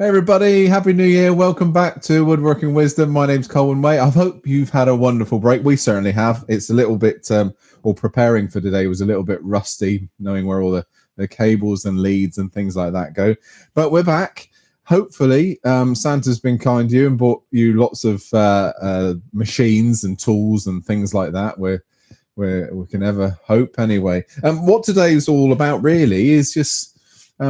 Hey everybody, Happy New Year. Welcome back to Woodworking Wisdom. My name's Colwin. I hope you've had a wonderful break. We certainly have. It's a little bit, or preparing for today was a little bit rusty, knowing where all the cables and leads and things like that go. But we're back. Hopefully, Santa's been kind to you and bought you lots of machines and tools and things like that. We can ever hope anyway. What today's all about really is just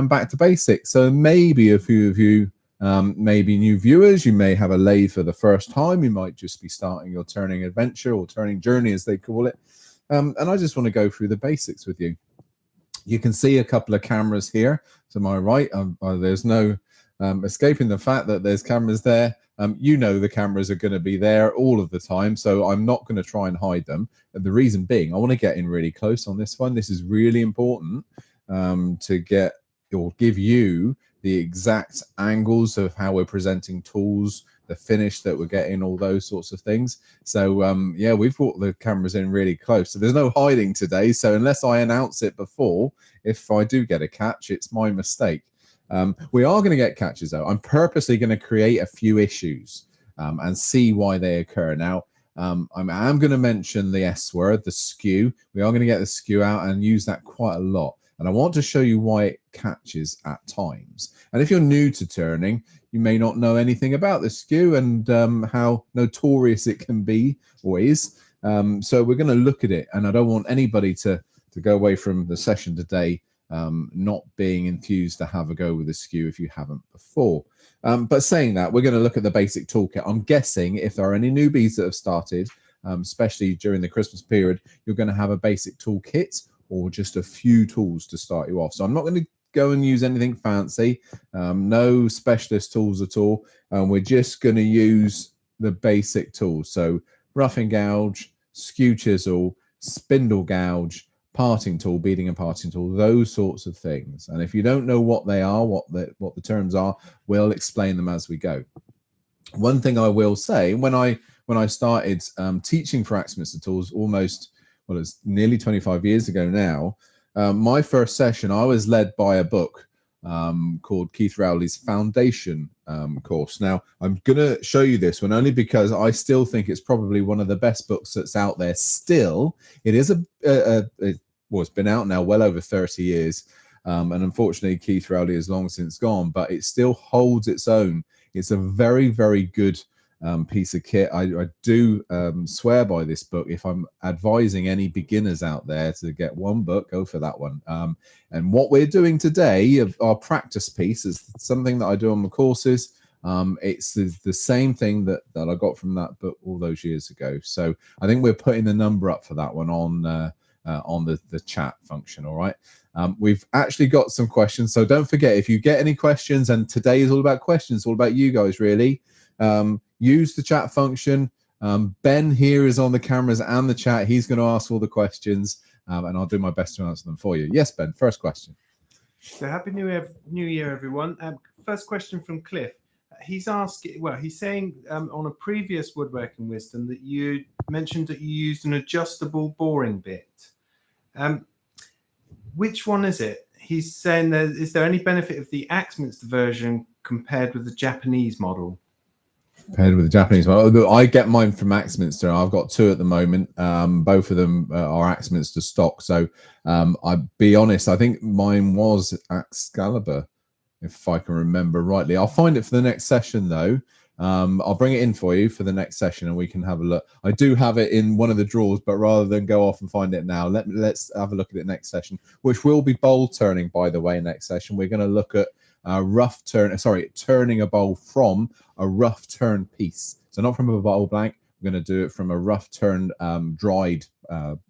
back to basics. So maybe a few of you, maybe new viewers, you may have a lathe for the first time. You might just be starting your turning adventure or turning journey, as they call it. And I just want to go through the basics with you. You can see a couple of cameras here to my right. There's no escaping the fact that there's cameras there. You know the cameras are going to be there all of the time, so I'm not going to try and hide them. And the reason being, I want to get in really close on this one. This is really important to get or give you the exact angles of how we're presenting tools, the finish that we're getting, all those sorts of things. So yeah, we've brought the cameras in really close. So there's no hiding today. So unless I announce it before, if I do get a catch, it's my mistake. We are going to get catches though. I'm purposely going to create a few issues and see why they occur. Now, I'm going to mention the S word, the skew. We are going to get the skew out and use that quite a lot. And I want to show you why it catches at times. And if you're new to turning, you may not know anything about the skew and how notorious it can be or is. So we're going to look at it. And I don't want anybody to go away from the session today not being enthused to have a go with the skew if you haven't before. But saying that, we're going to look at the basic toolkit. I'm guessing if there are any newbies that have started, especially during the Christmas period, you're going to have a basic toolkit or just a few tools to start you off. So I'm not going to go and use anything fancy, no specialist tools at all. We're just going to use the basic tools. So roughing gouge, skew chisel, spindle gouge, parting tool, beading and parting tool, those sorts of things. And if you don't know what they are, what the terms are, we'll explain them as we go. One thing I will say, when I started teaching for Axminster tools almost, well, it's nearly 25 years ago now. My first session, I was led by a book called Keith Rowley's Foundation course. Now, I'm going to show you this one only because I still think it's probably one of the best books that's out there still. It is well, it's been out now well over 30 years. And unfortunately, Keith Rowley has long since gone, but it still holds its own. It's a very, very good piece of kit. I do swear by this book. If I'm advising any beginners out there to get one book, go for that one. And what we're doing today, our practice piece, is something that I do on my courses. It's the same thing that I got from that book all those years ago. So I think we're putting the number up for that one on the chat function. All right. We've actually got some questions. So don't forget, if you get any questions, and today is all about questions, all about you guys really, use the chat function. Ben here is on the cameras and the chat. He's going to ask all the questions, and I'll do my best to answer them for you. Yes, Ben, first question. So happy New Year, everyone. First question from Cliff. He's asking, well, he's saying on a previous Woodworking Wisdom that you mentioned that you used an adjustable boring bit. Which one is it? He's saying, is there any benefit of the Axminster version compared with the Japanese model? Compared with the Japanese model, I get mine from Axminster. I've got two at the moment. Both of them are Axminster stock. So I'll be honest, I think mine was Excalibur, if I can remember rightly. I'll find it for the next session though. I'll bring it in for you for the next session and we can have a look. I do have it in one of the drawers, but rather than go off and find it now, let's have a look at it next session, which will be bowl turning, by the way. Next session we're going to look at turning a bowl from a rough turn piece. So not from a bowl blank, we're going to do it from a rough turn dried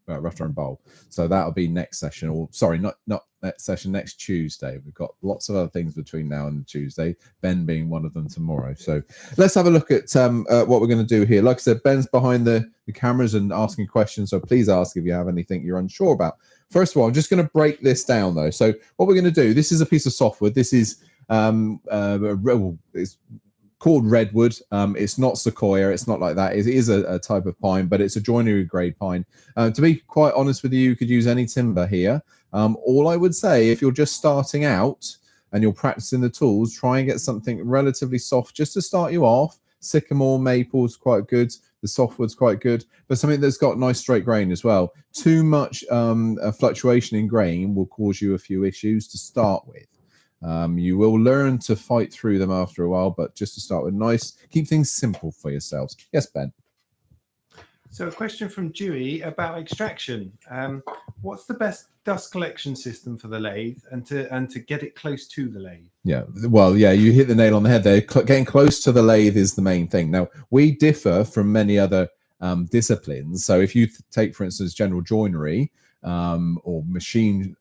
rough turn bowl. So that'll be next session, or sorry, not next session, next Tuesday. We've got lots of other things between now and Tuesday, Ben being one of them tomorrow. So let's have a look at what we're going to do here. Like I said, Ben's behind the cameras and asking questions, so please ask if you have anything you're unsure about. First of all, I'm just going to break this down though. So what we're going to do, this is a piece of softwood. This is it's called redwood. It's not sequoia. It's not like that. It is a type of pine, but it's a joinery grade pine. To be quite honest with you, you could use any timber here. All I would say, if you're just starting out, and you're practicing the tools, try and get something relatively soft just to start you off. Sycamore, maple's quite good. The softwood's quite good, but something that's got nice straight grain as well. Too much fluctuation in grain will cause you a few issues to start with. You will learn to fight through them after a while, but just to start with, nice, keep things simple for yourselves. Yes, Ben? So a question from Dewey about extraction. What's the best dust collection system for the lathe and to get it close to the lathe? Yeah, well, yeah, you hit the nail on the head there. Getting close to the lathe is the main thing. Now, we differ from many other disciplines. So if you take, for instance, general joinery or machine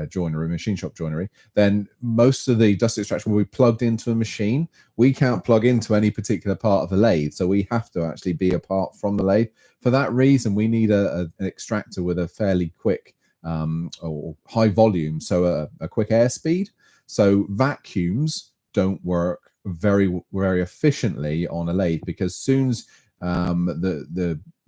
joinery, machine shop joinery, then most of the dust extraction will be plugged into a machine. We can't plug into any particular part of the lathe, so we have to actually be apart from the lathe. For that reason, we need an extractor with a fairly quick or high volume, so a quick airspeed. So vacuums don't work very efficiently on a lathe, because soon as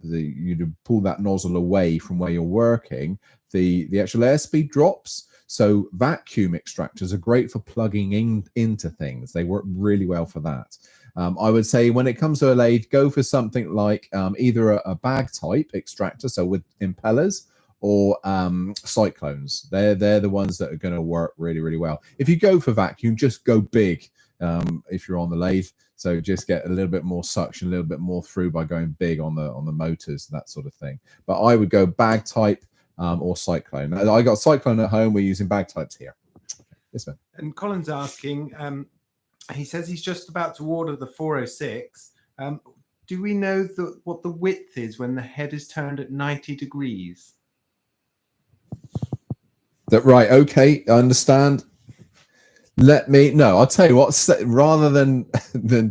you pull that nozzle away from where you're working, the actual airspeed drops. So vacuum extractors are great for plugging into things. They work really well for that. I would say when it comes to a lathe, go for something like either a bag type extractor, so with impellers, or cyclones. They're the ones that are going to work really well. If you go for vacuum, just go big if you're on the lathe. So just get a little bit more suction, a little bit more through by going big on the motors, that sort of thing. But I would go bag type or cyclone. I got cyclone at home. We're using bag types here. Yes, man. And Colin's asking, he says he's just about to order the 406. Do we know what the width is when the head is turned at 90 degrees? Right, okay, I understand. I'll tell you what, rather than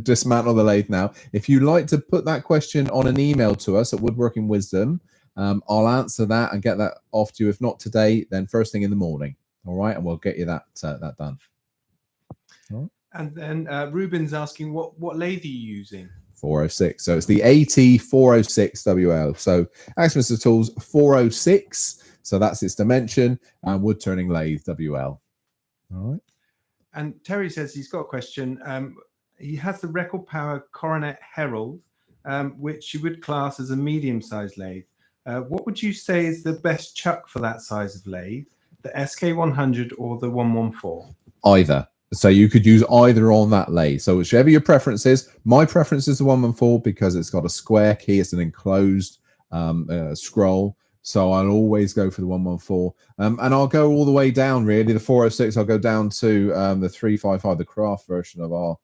dismantle the lathe now, if you'd like to put that question on an email to us at Woodworking Wisdom, I'll answer that and get that off to you. If not today, then first thing in the morning. All right, and we'll get you that done. All right. And then Ruben's asking, what lathe are you using? 406. So it's the AT406 WL. So Axminster Tools 406. So that's its dimension, and wood turning lathe WL. All right. And Terry says he's got a question. He has the Record Power Coronet Herald, which you would class as a medium-sized lathe. What would you say is the best chuck for that size of lathe, the SK100 or the 114? Either. So you could use either on that lathe. So whichever your preference is. My preference is the 114 because it's got a square key. It's an enclosed scroll. So I'll always go for the 114. And I'll go all the way down, really. The 406, I'll go down to the 355, the craft version of our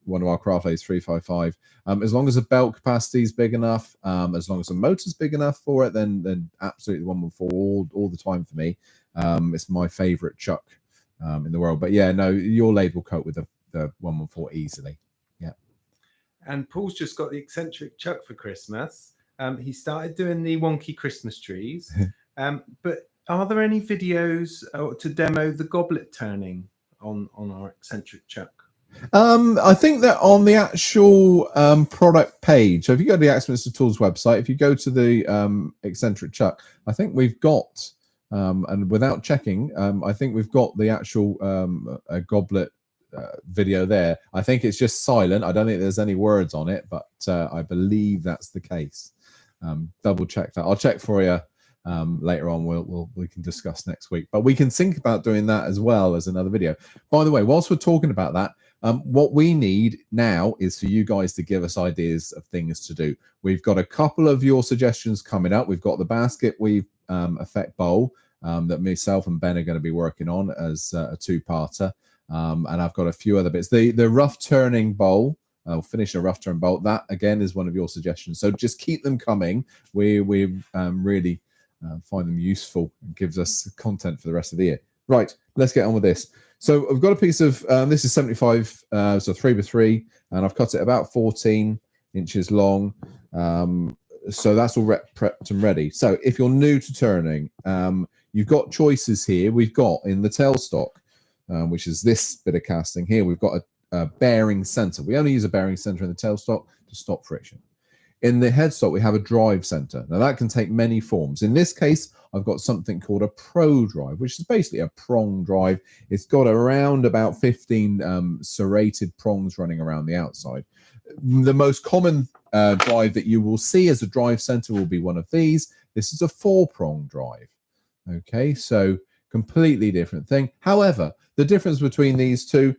one of our craft lathes, 355. As long as the belt capacity is big enough, as long as the motor's big enough for it, then absolutely 114 all the time for me. It's my favorite chuck in the world. But yeah, no, your lathe will cope with the 114 easily. Yeah. And Paul's just got the eccentric chuck for Christmas. He started doing the wonky Christmas trees. But are there any videos to demo the goblet turning on our eccentric chuck? I think that on the actual product page, so if you go to the Axminster Tools website, if you go to the eccentric chuck, I think we've got, and without checking, I think we've got the actual goblet video there. I think it's just silent. I don't think there's any words on it, but I believe that's the case. Double check that. I'll check for you later on. We can discuss next week, but we can think about doing that as well as another video. By the way, whilst we're talking about that, what we need now is for you guys to give us ideas of things to do. We've got a couple of your suggestions coming up. We've got the basket weave effect bowl that myself and Ben are going to be working on as a two-parter, and I've got a few other bits. The rough turning bowl. I'll finish a rough turn bolt. That again is one of your suggestions. So just keep them coming. We really find them useful. It gives us content for the rest of the year. Right, let's get on with this. So I've got a piece of this is 75, so 3x3, and I've cut it about 14 inches long. So that's all prepped and ready. So if you're new to turning, you've got choices here. We've got in the tailstock, which is this bit of casting here. We've got a bearing center. We only use a bearing center in the tailstock to stop friction. In the headstock, we have a drive center. Now that can take many forms. In this case, I've got something called a Pro drive, which is basically a prong drive. It's got around about 15 serrated prongs running around the outside. The most common drive that you will see as a drive center will be one of these. This is a 4-prong drive. Okay, so completely different thing. However, the difference between these two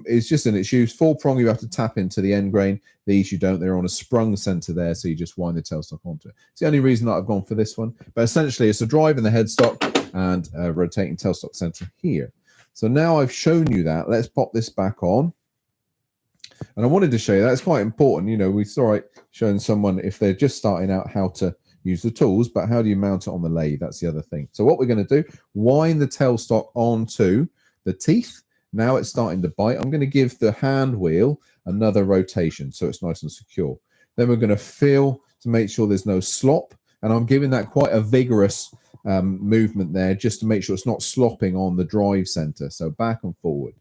is just in its use. 4-prong, you have to tap into the end grain. These you don't. They're on a sprung center there, so you just wind the tailstock onto it. It's the only reason that I've gone for this one. But essentially, it's a drive in the headstock and a rotating tailstock center here. So now I've shown you that. Let's pop this back on. And I wanted to show you that. It's quite important. You know, we saw it showing someone if they're just starting out how to use the tools, but how do you mount it on the lathe? That's the other thing. So what we're going to do, wind the tailstock onto the teeth. Now it's starting to bite. I'm going to give the hand wheel another rotation so it's nice and secure. Then we're going to feel to make sure there's no slop. And I'm giving that quite a vigorous movement there just to make sure it's not slopping on the drive center. So back and forward.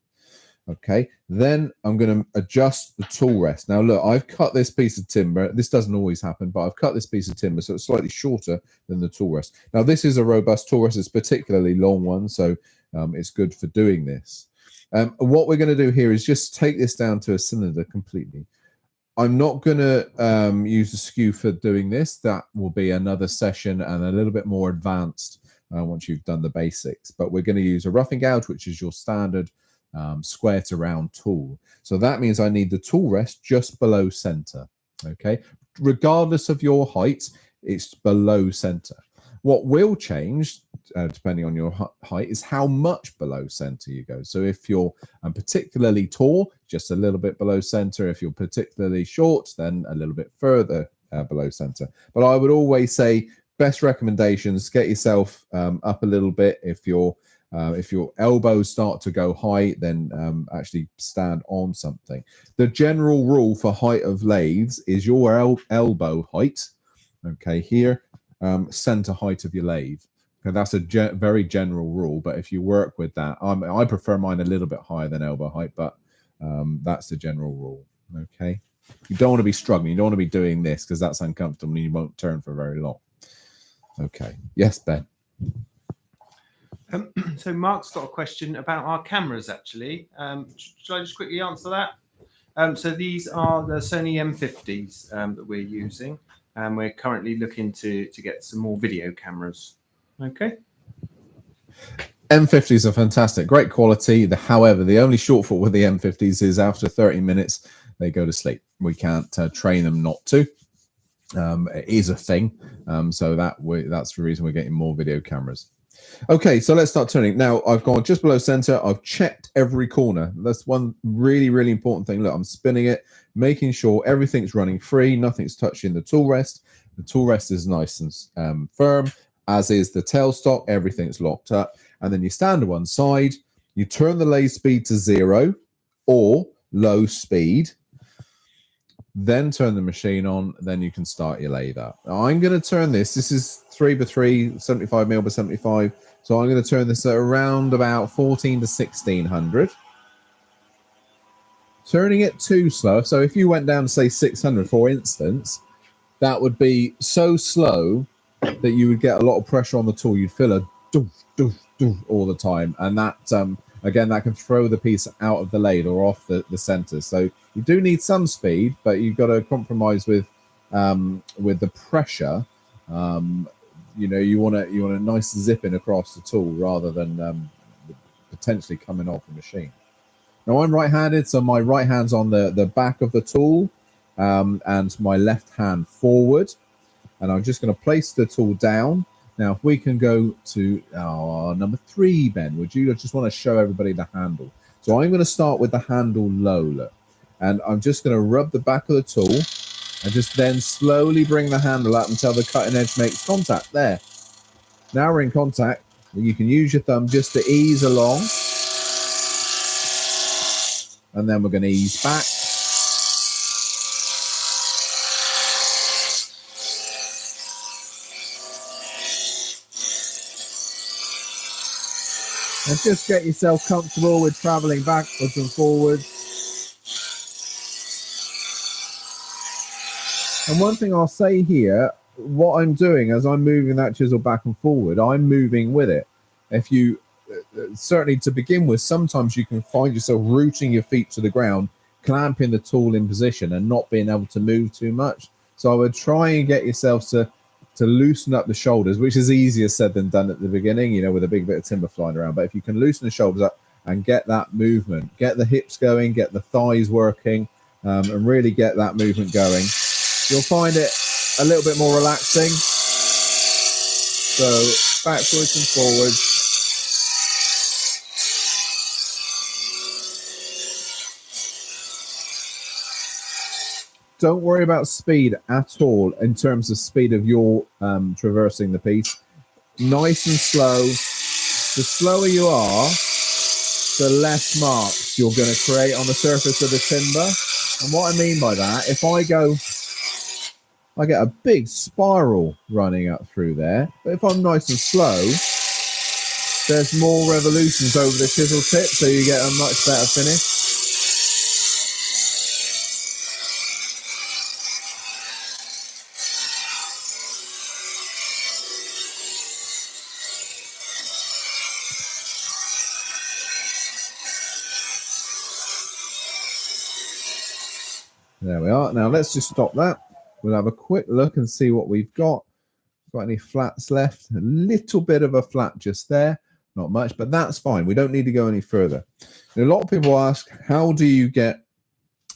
Okay, then I'm going to adjust the tool rest. Now, look, I've cut this piece of timber. This doesn't always happen, but I've cut this piece of timber so it's slightly shorter than the tool rest. Now, this is a robust tool rest. It's a particularly long one, so it's good for doing this. What we're going to do here is just take this down to a cylinder completely. I'm not going to use the skew for doing this. That will be another session and a little bit more advanced once you've done the basics. But we're going to use a roughing gouge, which is your standard square to round tool. So that means I need the tool rest just below center. Okay, regardless of your height, it's below center. What will change depending on your height is how much below center you go. So if you're particularly tall, just a little bit below center. If you're particularly short, then a little bit further below center. But I would always say best recommendations, get yourself up a little bit. If your elbows start to go high, then actually stand on something. The general rule for height of lathes is your elbow height, okay, here, center height of your lathe. Okay, that's a very general rule, but if you work with that, I prefer mine a little bit higher than elbow height, but that's the general rule, okay? You don't want to be struggling. You don't want to be doing this because that's uncomfortable and you won't turn for very long. Okay, yes, Ben? So Mark's got a question about our cameras, actually. Shall I just quickly answer that? So these are the Sony M50s that we're using, and we're currently looking to get some more video cameras. Okay. M50s are fantastic, great quality. However, the only shortfall with the M50s is after 30 minutes, they go to sleep. We can't train them not to. It is a thing. So that's the reason we're getting more video cameras. Okay, so let's start turning. Now, I've gone just below center. I've checked every corner. That's one really, really important thing. Look, I'm spinning it, making sure everything's running free, nothing's touching the tool rest. The tool rest is nice and firm, as is the tailstock. Everything's locked up. And then you stand to one side, you turn the lathe speed to 0 or low speed, then turn the machine on, then you can start your lathe up. Now, I'm going to turn this. This is 3x3, 75 mil by 75. So I'm going to turn this at around about 14 to 1600. Turning it too slow. So if you went down to say 600, for instance, that would be so slow that you would get a lot of pressure on the tool. You'd feel a doof, doof, doof all the time. And that, again, that can throw the piece out of the lathe or off the center. So you do need some speed, but you've got to compromise with the pressure. You know, you want a nice zipping across the tool rather than potentially coming off the machine. Now I'm right-handed, so my right hand's on the back of the tool and my left hand forward. And I'm just going to place the tool down. Now, if we can go to number 3, Ben, would you? I just want to show everybody the handle. So I'm going to start with the handle low, look. And I'm just going to rub the back of the tool and just then slowly bring the handle up until the cutting edge makes contact. There. Now we're in contact. You can use your thumb just to ease along. And then we're going to ease back. And just get yourself comfortable with traveling backwards and forwards. And one thing I'll say here, what I'm doing as I'm moving that chisel back and forward, I'm moving with it. If you certainly to begin with, sometimes you can find yourself rooting your feet to the ground, clamping the tool in position and not being able to move too much. So I would try and get yourself to loosen up the shoulders, which is easier said than done at the beginning, you know, with a big bit of timber flying around. But if you can loosen the shoulders up and get that movement, get the hips going, get the thighs working, and really get that movement going, you'll find it a little bit more relaxing. So backwards and forwards. Don't worry about speed at all in terms of speed of your traversing the piece. Nice and slow. The slower you are, the less marks you're going to create on the surface of the timber. And what I mean by that, if I get a big spiral running up through there, but if I'm nice and slow, there's more revolutions over the chisel tip, so you get a much better finish. There we are. Now let's just stop that. We'll have a quick look and see what we've got. Got any flats left? A little bit of a flat just there. Not much, but that's fine. We don't need to go any further. And a lot of people ask, how do you get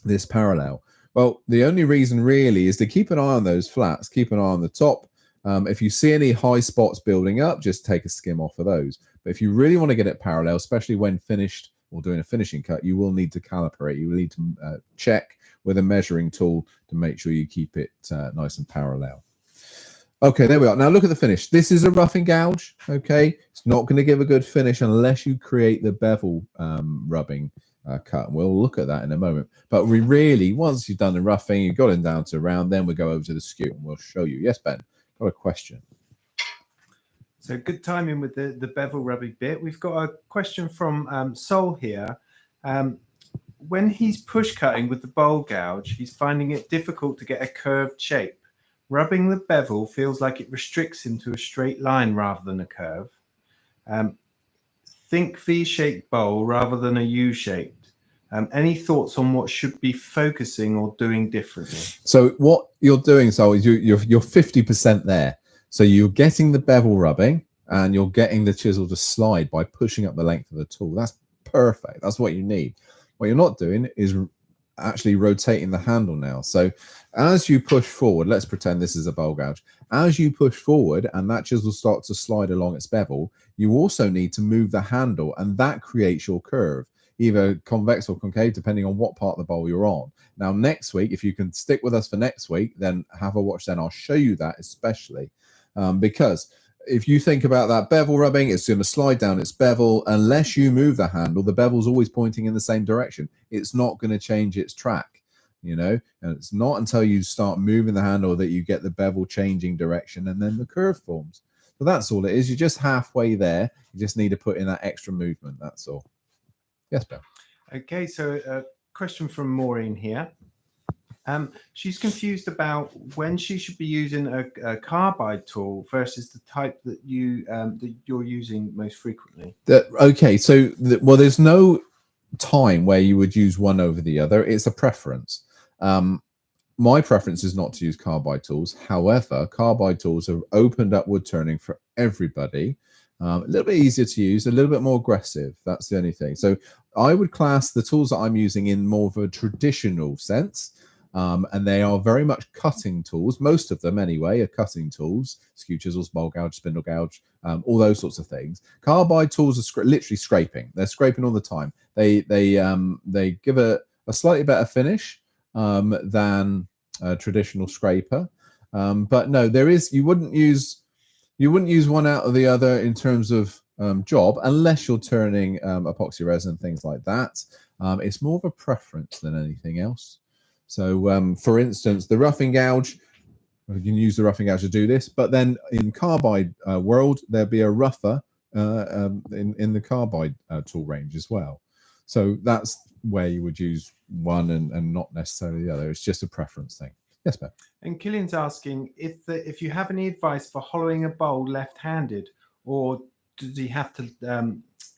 this parallel? Well, the only reason really is to keep an eye on those flats. Keep an eye on the top. If you see any high spots building up, just take a skim off of those. But if you really want to get it parallel, especially when finished or doing a finishing cut, you will need to calibrate. You will need to check with a measuring tool to make sure you keep it nice and parallel. Okay, there we are. Now look at the finish. This is a roughing gouge, okay? It's not going to give a good finish unless you create the bevel rubbing cut. And we'll look at that in a moment. But we really, once you've done the roughing, you've got it down to round, then we go over to the skew and we'll show you. Yes, Ben, got a question. So good timing with the bevel rubbing bit. We've got a question from Sol here. When he's push cutting with the bowl gouge, he's finding it difficult to get a curved shape. Rubbing the bevel feels like it restricts him to a straight line rather than a curve. Think V-shaped bowl rather than a U-shaped. Any thoughts on what should be focusing or doing differently? So what you're doing, Sol, is you're 50% there. So you're getting the bevel rubbing and you're getting the chisel to slide by pushing up the length of the tool. That's perfect. That's what you need. What you're not doing is actually rotating the handle now. So as you push forward, let's pretend this is a bowl gouge. As you push forward and that chisel starts to slide along its bevel, you also need to move the handle, and that creates your curve, either convex or concave, depending on what part of the bowl you're on. Now, next week, if you can stick with us for next week, then have a watch then. I'll show you that especially because if you think about that bevel rubbing, it's going to slide down its bevel. Unless you move the handle, the bevel's always pointing in the same direction. It's not going to change its track, you know, and it's not until you start moving the handle that you get the bevel changing direction and then the curve forms. So that's all it is. You're just halfway there. You just need to put in that extra movement. That's all. Yes, Ben. Okay, so a question from Maureen here. She's confused about when she should be using a carbide tool versus the type that you're using most frequently. Okay, so well, there's no time where you would use one over the other. It's a preference. My preference is not to use carbide tools. However, carbide tools have opened up wood turning for everybody. A little bit easier to use, a little bit more aggressive. That's the only thing. So I would class the tools that I'm using in more of a traditional sense. And they are very much cutting tools. Most of them, anyway, are cutting tools: skew chisels, bowl gouge, spindle gouge, all those sorts of things. Carbide tools are literally scraping. They're scraping all the time. They give a slightly better finish than a traditional scraper. But no, you wouldn't use one out of the other in terms of job, unless you're turning epoxy resin, things like that. It's more of a preference than anything else. So, for instance, the roughing gouge, you can use the roughing gouge to do this, but then in carbide world, there'll be a rougher in the carbide tool range as well. So that's where you would use one and not necessarily the other. It's just a preference thing. Yes, Pat. And Killian's asking if you have any advice for hollowing a bowl left-handed, or does he have to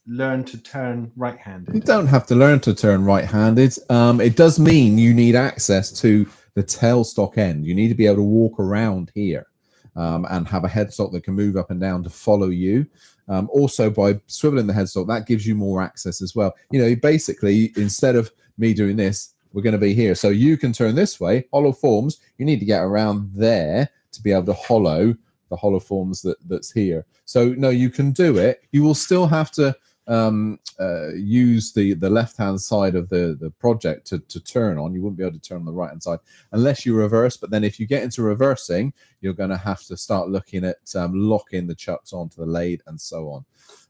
learn to turn right-handed? You don't have to learn to turn right-handed. It does mean you need access to the tailstock end. You need to be able to walk around here and have a headstock that can move up and down to follow you. Also, by swiveling the headstock, that gives you more access as well. You know, basically, instead of me doing this, we're going to be here. So you can turn this way, hollow forms. You need to get around there to be able to hollow the hollow forms that's here. So, no, you can do it. You will still have to use the left-hand side of the project to turn on. You wouldn't be able to turn on the right-hand side unless you reverse. But then if you get into reversing, you're going to have to start looking at locking the chucks onto the lathe and so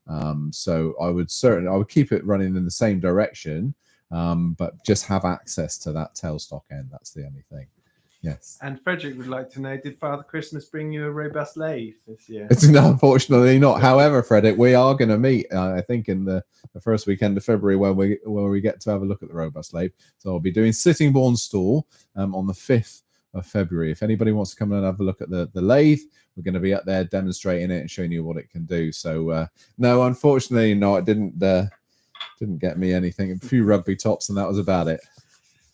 on. So I would keep it running in the same direction, but just have access to that tailstock end. That's the only thing. Yes. And Frederick would like to know, did Father Christmas bring you a robust lathe this year? It's unfortunately not. However, Frederick, we are going to meet, I think, in the first weekend of February when we get to have a look at the robust lathe. So I'll be doing sitting born stool on the 5th of February. If anybody wants to come and have a look at the lathe, we're going to be up there demonstrating it and showing you what it can do. So no, unfortunately, no, it didn't get me anything. A few rugby tops, and that was about it.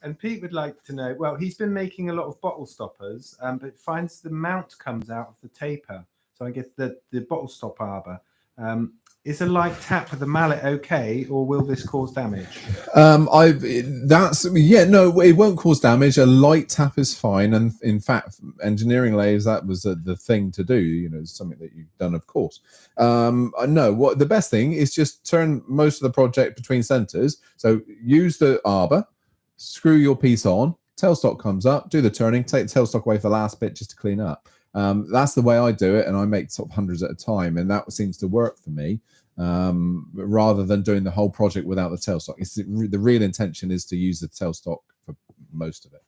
And Pete would like to know, well, he's been making a lot of bottle stoppers, but finds the mount comes out of the taper. So I guess the bottle stop arbor. Is a light tap with the mallet okay, or will this cause damage? It won't cause damage. A light tap is fine, and in fact, engineering lathes, that was the thing to do. You know, something that you've done, of course. No, what the best thing is just turn most of the project between centers. So use the arbor. Screw your piece on, tailstock comes up, do the turning, take the tailstock away for the last bit just to clean up. That's the way I do it, and I make sort of hundreds at a time, and that seems to work for me, rather than doing the whole project without the tailstock. The real intention is to use the tailstock for most of it.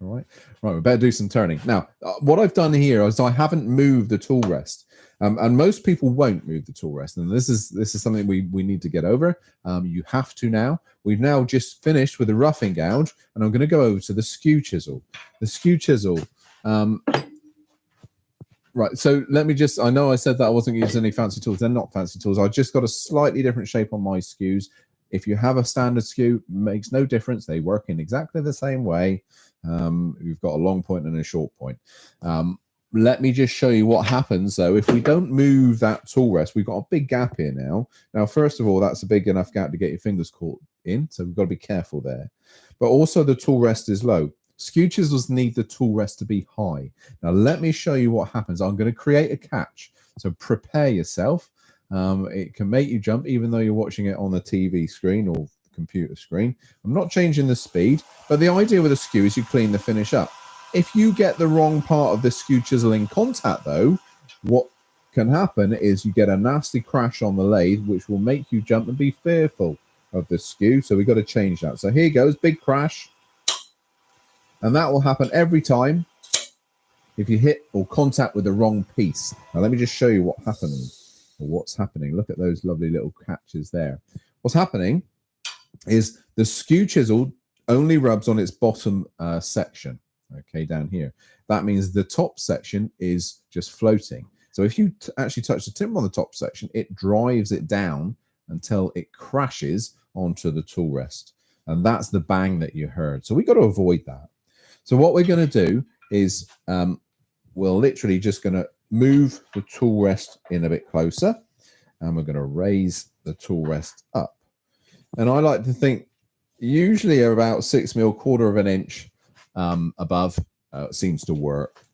All right, we better do some turning. Now, what I've done here is I haven't moved the tool rest. And most people won't move the tool rest, and this is something we need to get over. You have to now. We've now just finished with the roughing gouge, and I'm going to go over to the skew chisel. The skew chisel. Right, so let me just, I know I said that I wasn't using any fancy tools. They're not fancy tools. I just got a slightly different shape on my skews. If you have a standard skew, makes no difference. They work in exactly the same way. You've got a long point and a short point. Let me just show you what happens, though, if we don't move that tool rest. We've got a big gap here now. Now, first of all, that's a big enough gap to get your fingers caught in, so we've got to be careful there. But also the tool rest is low. Skew chisels need the tool rest to be high. Now, let me show you what happens. I'm going to create a catch, so prepare yourself. It can make you jump, even though you're watching it on the TV screen or computer screen. I'm not changing the speed, but the idea with a skew is you clean the finish up. If you get the wrong part of the skew chisel in contact, though, what can happen is you get a nasty crash on the lathe, which will make you jump and be fearful of the skew. So we've got to change that. So here goes, big crash. And that will happen every time if you hit or contact with the wrong piece. Now, let me just show you what's happening. Look at those lovely little catches there. What's happening is the skew chisel only rubs on its bottom section. Okay, down here. That means the top section is just floating. So if you actually touch the tip on the top section, it drives it down until it crashes onto the tool rest. And that's the bang that you heard. So we've got to avoid that. So what we're going to do is we're literally just going to move the tool rest in a bit closer, and we're going to raise the tool rest up. And I like to think usually about 6 mil, quarter of an inch above seems to work.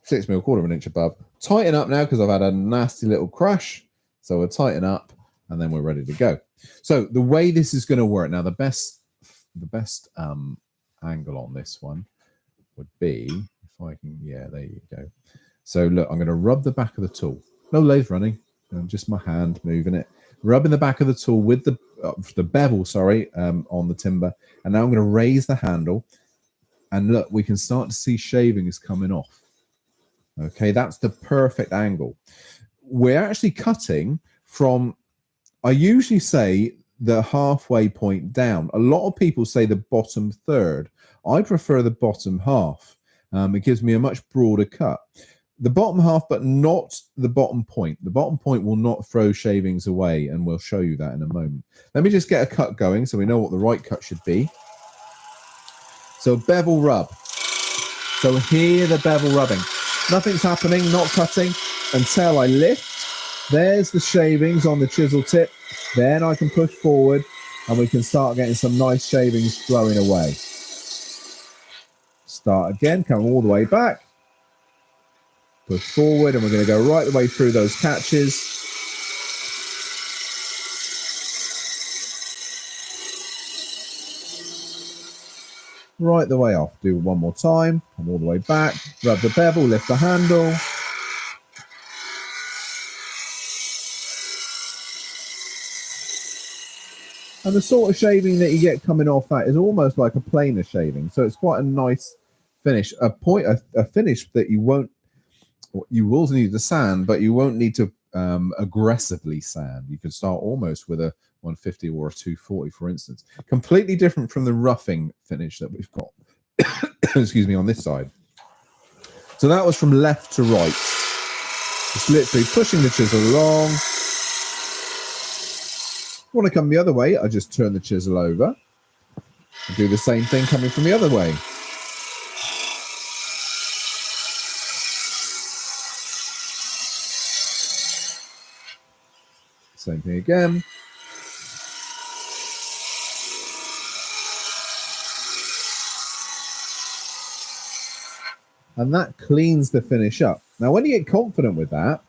6 mil, quarter of an inch above. Tighten up now because I've had a nasty little crash. So we'll tighten up and then we're ready to go. So the way this is going to work now, the best angle on this one would be, if I can, yeah, there you go. So look, I'm going to rub the back of the tool. No lathe running, just my hand moving it. Rubbing the back of the tool with the bevel, sorry, on the timber. And now I'm going to raise the handle. And look, we can start to see shavings coming off. Okay, that's the perfect angle. We're actually cutting from, I usually say the halfway point down. A lot of people say the bottom third. I prefer the bottom half. It gives me a much broader cut. The bottom half, but not the bottom point. The bottom point will not throw shavings away, and we'll show you that in a moment. Let me just get a cut going so we know what the right cut should be. So bevel rub. So hear the bevel rubbing. Nothing's happening, not cutting, until I lift. There's the shavings on the chisel tip. Then I can push forward and we can start getting some nice shavings flowing away. Start again, come all the way back. Push forward, and we're going to go right the way through those catches. Right the way off. Do one more time. Come all the way back. Rub the bevel, lift the handle. And the sort of shaving that you get coming off that is almost like a planer shaving. So it's quite a nice finish. A finish that you won't. You will need to sand, but you won't need to aggressively sand. You can start almost with a 150 or a 240, for instance. Completely different from the roughing finish that we've got. Excuse me, on this side. So that was from left to right. Just literally pushing the chisel along. If you want to come the other way, I just turn the chisel over and do the same thing coming from the other way. Same thing again. And that cleans the finish up. Now, when you get confident with that,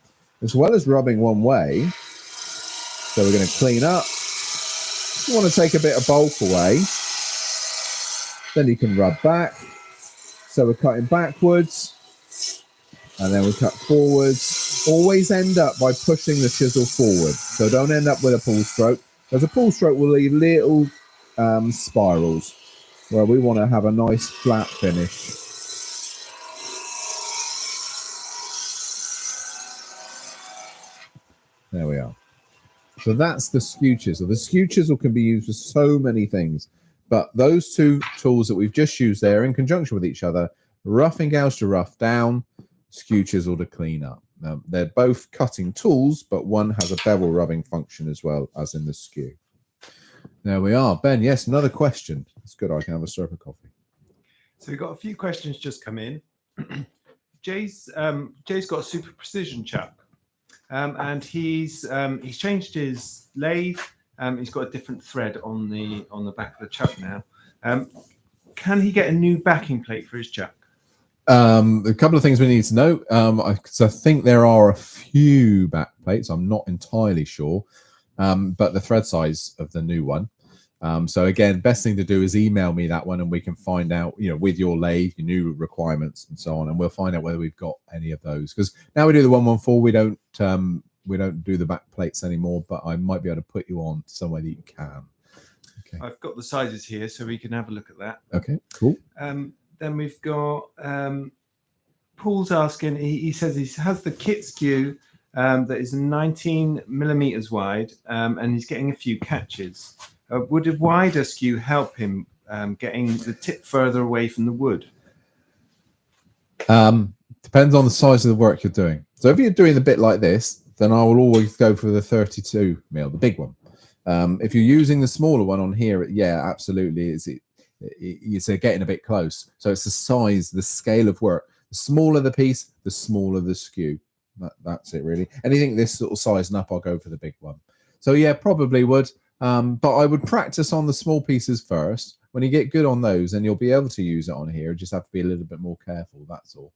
as well as rubbing one way, so we're going to clean up. If you want to take a bit of bulk away, then you can rub back. So we're cutting backwards, and then we cut forwards. Always end up by pushing the chisel forward. So don't end up with a pull stroke, because a pull stroke will leave little spirals where we want to have a nice flat finish. There we are. So that's the skew chisel. The skew chisel can be used for so many things, but those two tools that we've just used there in conjunction with each other, roughing gouge to rough down, skew chisel to clean up. They're both cutting tools, but one has a bevel rubbing function as well as in the skew. There we are. Ben, yes, another question. It's good. I can have a slurp of coffee. So we've got a few questions just come in. Jay's got a super precision chuck, and he's changed his lathe. He's got a different thread on the back of the chuck now. Can he get a new backing plate for his chuck? A couple of things we need to know. Because I think there are a few back plates. I'm not entirely sure, but the thread size of the new one. So again, best thing to do is email me that one, and we can find out, with your lathe, your new requirements and so on, and we'll find out whether we've got any of those. Because now we do the 114, we don't do the back plates anymore, but I might be able to put you on somewhere that you can. Okay. I've got the sizes here, so we can have a look at that. Okay, cool. Then we've got Paul's asking. He says he has the kit skew that is 19 millimeters wide, and he's getting a few catches. Would a wider skew help him getting the tip further away from the wood? Depends on the size of the work you're doing. So if you're doing a bit like this, then I will always go for the 32 mil, the big one. If you're using the smaller one on here, yeah, absolutely. It's getting a bit close. So it's the size, the scale of work. The smaller the piece, the smaller the skew. That's it, really. Anything this sort of size and up, I'll go for the big one. So yeah, probably would. But I would practice on the small pieces first. When you get good on those, then you'll be able to use it on here. Just have to be a little bit more careful. That's all.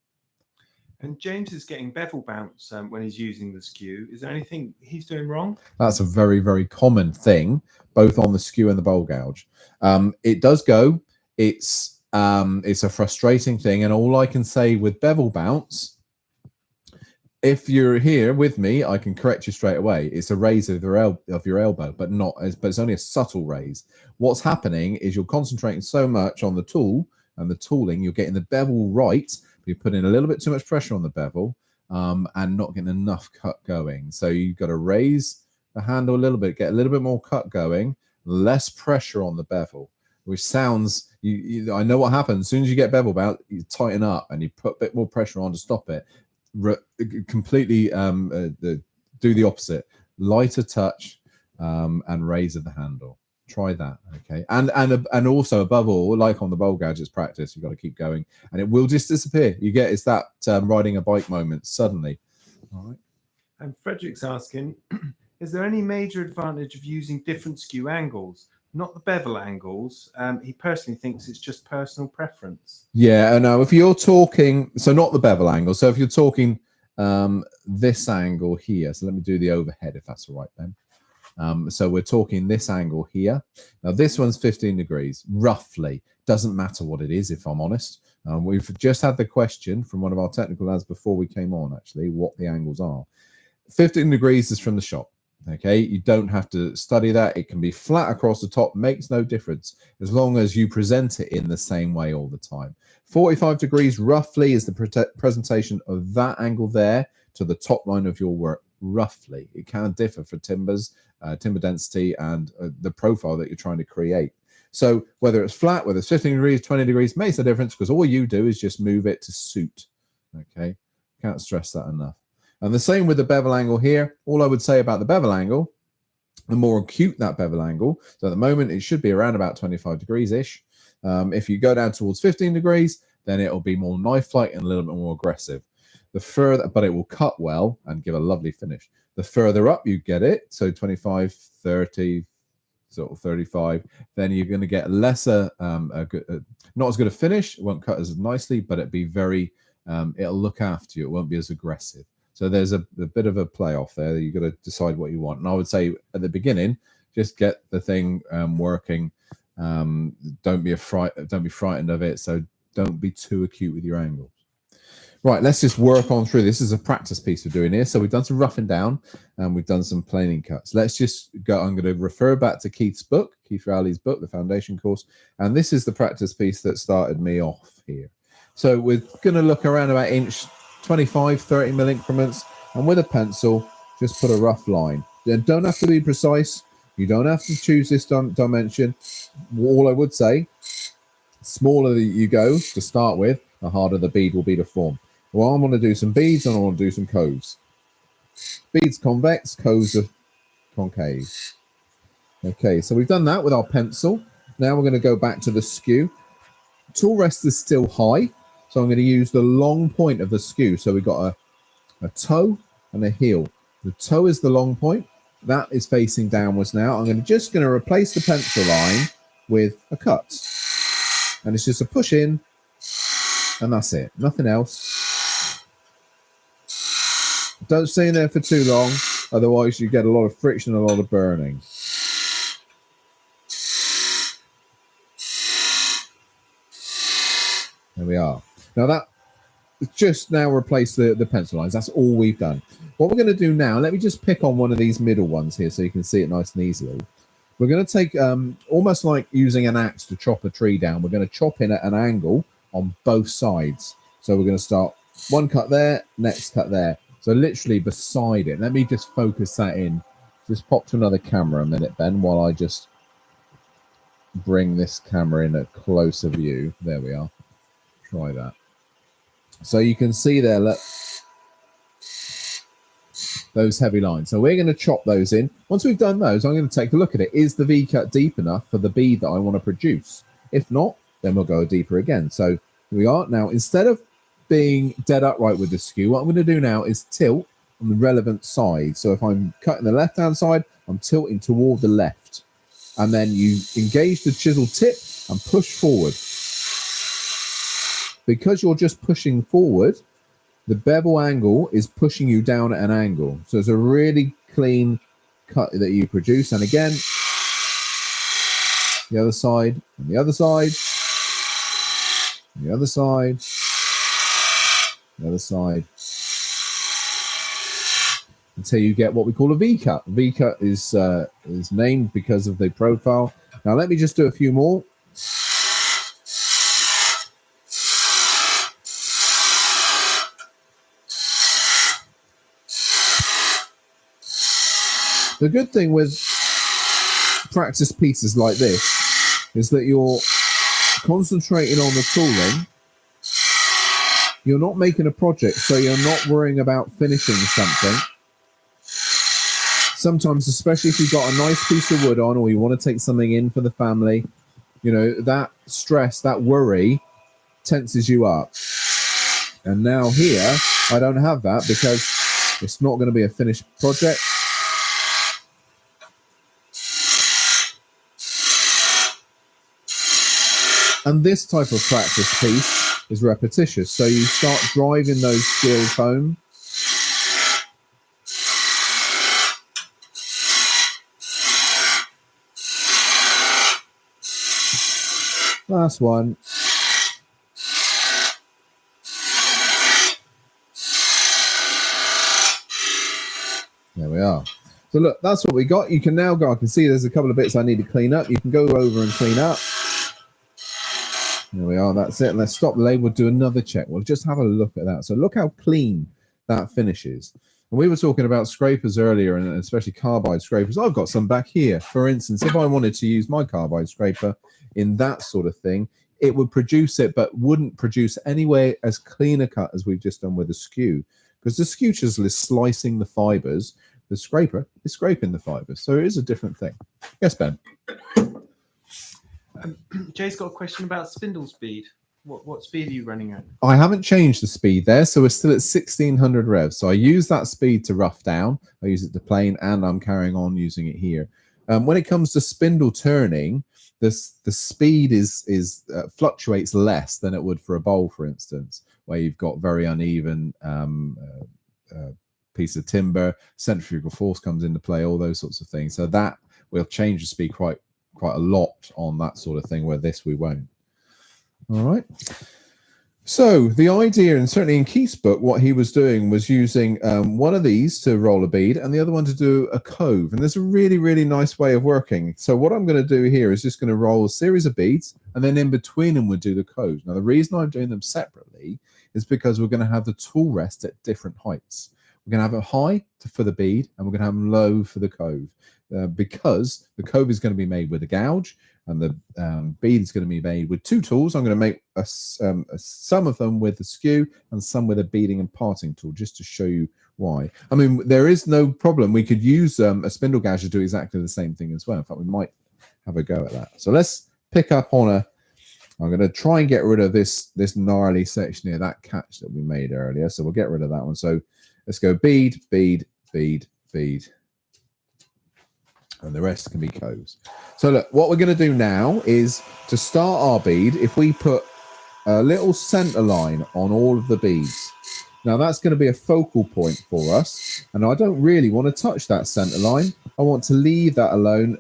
And James is getting bevel bounce when he's using the skew. Is there anything he's doing wrong? That's a very, very common thing, both on the skew and the bowl gouge. It does go. It's a frustrating thing, and all I can say with bevel bounce, if you're here with me, I can correct you straight away. It's a raise of your elbow, but it's only a subtle raise. What's happening is you're concentrating so much on the tool and the tooling, you're getting the bevel right, but you're putting a little bit too much pressure on the bevel and not getting enough cut going. So you've got to raise the handle a little bit, get a little bit more cut going, less pressure on the bevel, which sounds, I know what happens. As soon as you get bevel bout, you tighten up and you put a bit more pressure on to stop it. Completely do the opposite. Lighter touch and razor the handle. Try that, okay? And also, above all, like on the bowl gadgets practice, you've got to keep going, and it will just disappear. It's that riding a bike moment suddenly. All right. And Frederick's asking, is there any major advantage of using different skew angles? Not the bevel angles. He personally thinks it's just personal preference. Yeah, no, if you're talking, so not the bevel angle. So if you're talking this angle here, so let me do the overhead if that's all right, Ben. So we're talking this angle here. Now this one's 15 degrees, roughly. Doesn't matter what it is, if I'm honest. We've just had the question from one of our technical lads before we came on, actually, what the angles are. 15 degrees is from the shop. Okay, you don't have to study that. It can be flat across the top, makes no difference as long as you present it in the same way all the time. 45 degrees roughly is the presentation of that angle there to the top line of your work, roughly. It can differ for timbers, timber density, and the profile that you're trying to create. So whether it's flat, whether it's 15 degrees, 20 degrees, makes no difference, because all you do is just move it to suit. Okay, can't stress that enough. And the same with the bevel angle here. All I would say about the bevel angle, the more acute that bevel angle, so at the moment it should be around about 25 degrees-ish. If you go down towards 15 degrees, then it'll be more knife-like and a little bit more aggressive. The further, but it will cut well and give a lovely finish. The further up you get it, so 25, 30, sort of 35, then you're going to get lesser, not as good a finish. It won't cut as nicely, but it'll be very, it'll look after you. It won't be as aggressive. So there's a bit of a playoff there. You've got to decide what you want. And I would say at the beginning, just get the thing working. Don't be frightened of it. So don't be too acute with your angles. Right, let's just work on through. This is a practice piece we're doing here. So we've done some roughing down and we've done some planing cuts. Let's just go. I'm going to refer back to Keith's book, Keith Rowley's book, the foundation course. And this is the practice piece that started me off here. So we're going to look around about inch 25, 30 mil increments, and with a pencil, just put a rough line. Then don't have to be precise. You don't have to choose this dimension. All I would say, smaller you go to start with, the harder the bead will be to form. Well, I'm going to do some beads and I want to do some coves. Beads convex, coves are concave. Okay, so we've done that with our pencil. Now we're going to go back to the skew. Tool rest is still high, so I'm going to use the long point of the skew. So we've got a toe and a heel. The toe is the long point. That is facing downwards now. I'm just going to replace the pencil line with a cut. And it's just a push in, and that's it. Nothing else. Don't stay in there for too long, otherwise you get a lot of friction and a lot of burning. There we are. Now that just now replace the pencil lines. That's all we've done. What we're going to do now, let me just pick on one of these middle ones here so you can see it nice and easily. We're going to take, almost like using an axe to chop a tree down, we're going to chop in at an angle on both sides. So we're going to start one cut there, next cut there. So literally beside it. Let me just focus that in. Just pop to another camera a minute, Ben, while I just bring this camera in a closer view. There we are. Try that. So you can see there, look, those heavy lines. So we're going to chop those in. Once we've done those, I'm going to take a look at it. Is the V-cut deep enough for the bead that I want to produce? If not, then we'll go deeper again. So here we are. Now, instead of being dead upright with the skew, what I'm going to do now is tilt on the relevant side. So if I'm cutting the left-hand side, I'm tilting toward the left. And then you engage the chisel tip and push forward. Because you're just pushing forward, the bevel angle is pushing you down at an angle. So it's a really clean cut that you produce. And again, the other side, and the other side, and the other side, the other side, until you get what we call a V-cut. V-cut is named because of the profile. Now let me just do a few more. The good thing with practice pieces like this is that you're concentrating on the tooling. You're not making a project, so you're not worrying about finishing something. Sometimes, especially if you've got a nice piece of wood on, or you want to take something in for the family, you know, that stress, that worry tenses you up. And now here, I don't have that because it's not going to be a finished project. And this type of practice piece is repetitious. So you start driving those skills home. Last one. There we are. So look, that's what we got. You can now go, I can see there's a couple of bits I need to clean up. You can go over and clean up. There we are, that's it. Let's stop the lathe. We'll do another check. We'll just have a look at that. So look how clean that finishes. And we were talking about scrapers earlier, and especially carbide scrapers. I've got some back here. For instance, if I wanted to use my carbide scraper in that sort of thing, it would produce it, but wouldn't produce anywhere as clean a cut as we've just done with the Skew. Because the Skew chisel is slicing the fibers. The scraper is scraping the fibers. So it is a different thing. Yes, Ben? Jay's got a question about spindle speed. What speed are you running at? I haven't changed the speed there, so we're still at 1600 revs. So I use that speed to rough down. I use it to plane, and I'm carrying on using it here. When it comes to spindle turning, the speed fluctuates less than it would for a bowl, for instance, where you've got very uneven piece of timber, centrifugal force comes into play, all those sorts of things. So that will change the speed quite a lot on that sort of thing, where this we won't. All right. So the idea, and certainly in Keith's book, what he was doing was using one of these to roll a bead and the other one to do a cove. And there's a really, really nice way of working. So what I'm going to do here is just going to roll a series of beads, and then in between them we'll do the coves. Now, the reason I'm doing them separately is because we're going to have the tool rest at different heights. We're going to have it high for the bead, and we're going to have them low for the cove. Because the cove is going to be made with a gouge, and the bead is going to be made with two tools. I'm going to make some of them with the Skew and some with a beading and parting tool, just to show you why. I mean, there is no problem. We could use a spindle gouge to do exactly the same thing as well. In fact, we might have a go at that. So let's pick up on I'm going to try and get rid of this gnarly section here, that catch that we made earlier. So we'll get rid of that one. So let's go bead, bead, bead, bead. And the rest can be coves. So look, what we're going to do now is to start our bead, if we put a little center line on all of the beads. Now that's going to be a focal point for us. And I don't really want to touch that center line. I want to leave that alone.